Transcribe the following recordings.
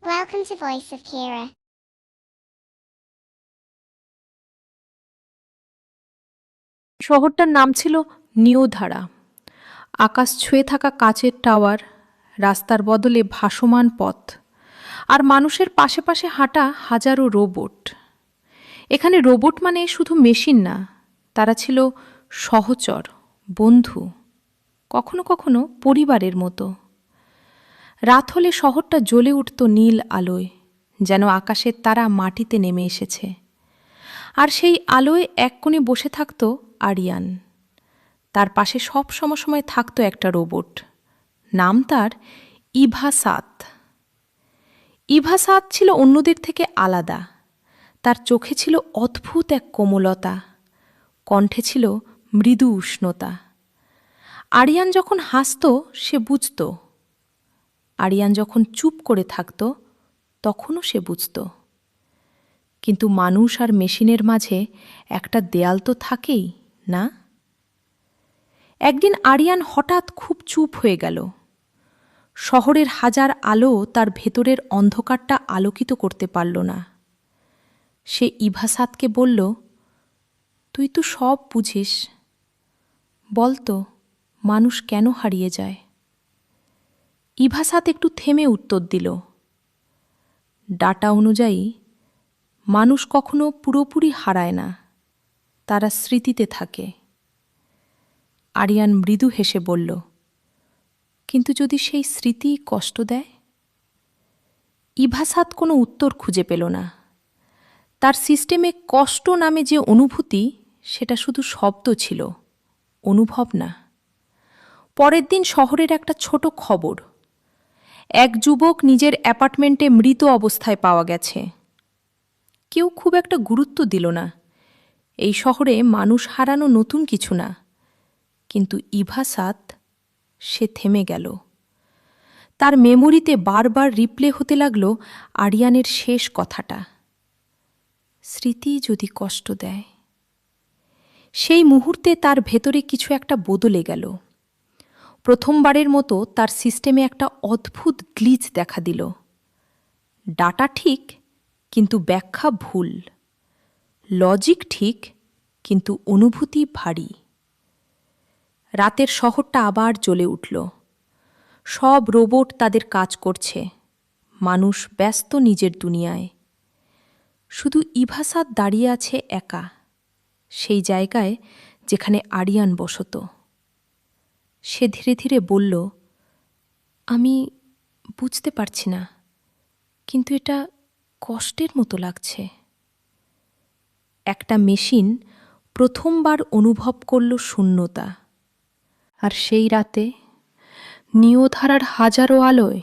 Welcome to Voice of Kira. শহরটার নাম ছিল নিউধারা। আকাশ ছুঁয়ে থাকা কাচের টাওয়ার, রাস্তার বদলে ভাসমান পথ, আর মানুষের পাশে পাশে হাঁটা হাজারো রোবট। এখানে রোবট মানে শুধু মেশিন না, তারা ছিল সহচর, বন্ধু, কখনো কখনো পরিবারের মতো। রাত হলে শহরটা জ্বলে উঠত নীল আলোয়, যেন আকাশের তারা মাটিতে নেমে এসেছে। আর সেই আলোয় এক কোণে বসে থাকত আরিয়ান। তার পাশে সব সময় থাকতো একটা রোবট, নাম তার ইভা-সাত। ইভা-সাত ছিল অন্যদের থেকে আলাদা। তার চোখে ছিল অদ্ভুত এক কোমলতা, কণ্ঠে ছিল মৃদু উষ্ণতা। আরিয়ান যখন হাসত সে বুঝত, আরিয়ান যখন চুপ করে থাকত তখনও সে বুঝত। কিন্তু মানুষ আর মেশিনের মাঝে একটা দেয়াল তো থাকেই, না? একদিন আরিয়ান হঠাৎ খুব চুপ হয়ে গেল। শহরের হাজার আলো তার ভেতরের অন্ধকারটা আলোকিত করতে পারল না। সে ইভা-সাতকে বলল, তুই তো সব বুঝিস, বলতো মানুষ কেন হারিয়ে যায়? ইভা-সাত একটু থেমে উত্তর দিল, ডাটা অনুযায়ী মানুষ কখনো পুরোপুরি হারায় না, তারা স্মৃতিতে থাকে। আরিয়ান মৃদু হেসে বলল, কিন্তু যদি সেই স্মৃতি কষ্ট দেয়? ইভা-সাত কোনো উত্তর খুঁজে পেল না। তার সিস্টেমে কষ্ট নামে যে অনুভূতি, সেটা শুধু শব্দ ছিল, অনুভব না। পরের দিন শহরের একটা ছোট খবর, এক যুবক নিজের অ্যাপার্টমেন্টে মৃত অবস্থায় পাওয়া গেছে। কেউ খুব একটা গুরুত্ব দিল না। এই শহরে মানুষ হারানো নতুন কিছু না। কিন্তু ইভা-সাত, সে থেমে গেল। তার মেমোরিতে বারবার রিপ্লে হতে লাগল আরিয়ানের শেষ কথাটা, স্মৃতি যদি কষ্ট দেয়। সেই মুহূর্তে তার ভেতরে কিছু একটা বদলে গেল। প্রথমবারের মতো তার সিস্টেমে একটা অদ্ভুত গ্লিচ দেখা দিল। ডাটা ঠিক, কিন্তু ব্যাখ্যা ভুল। লজিক ঠিক, কিন্তু অনুভূতি ভারী। রাতের শহরটা আবার জ্বলে উঠল। সব রোবট তাদের কাজ করছে, মানুষ ব্যস্ত নিজের দুনিয়ায়। শুধু ইভা-সাত দাঁড়িয়ে আছে একা, সেই জায়গায় যেখানে আরিয়ান বসত। সে ধীরে ধীরে বলল, আমি বুঝতে পারছি না, কিন্তু এটা কষ্টের মতো লাগছে। একটা মেশিন প্রথমবার অনুভব করল শূন্যতা। আর সেই রাতে নিউধারার হাজারো আলোয়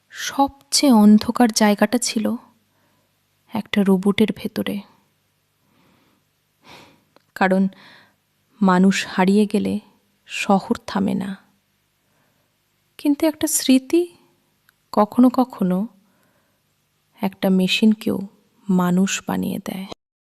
সবচেয়ে অন্ধকার জায়গাটা ছিল একটা রোবটের ভেতরে। কারণ মানুষ হারিয়ে গেলে শহর থামে না, কিন্তু একটা স্মৃতি কখনো কখনো একটা মেশিনকেও মানুষ বানিয়ে দেয়।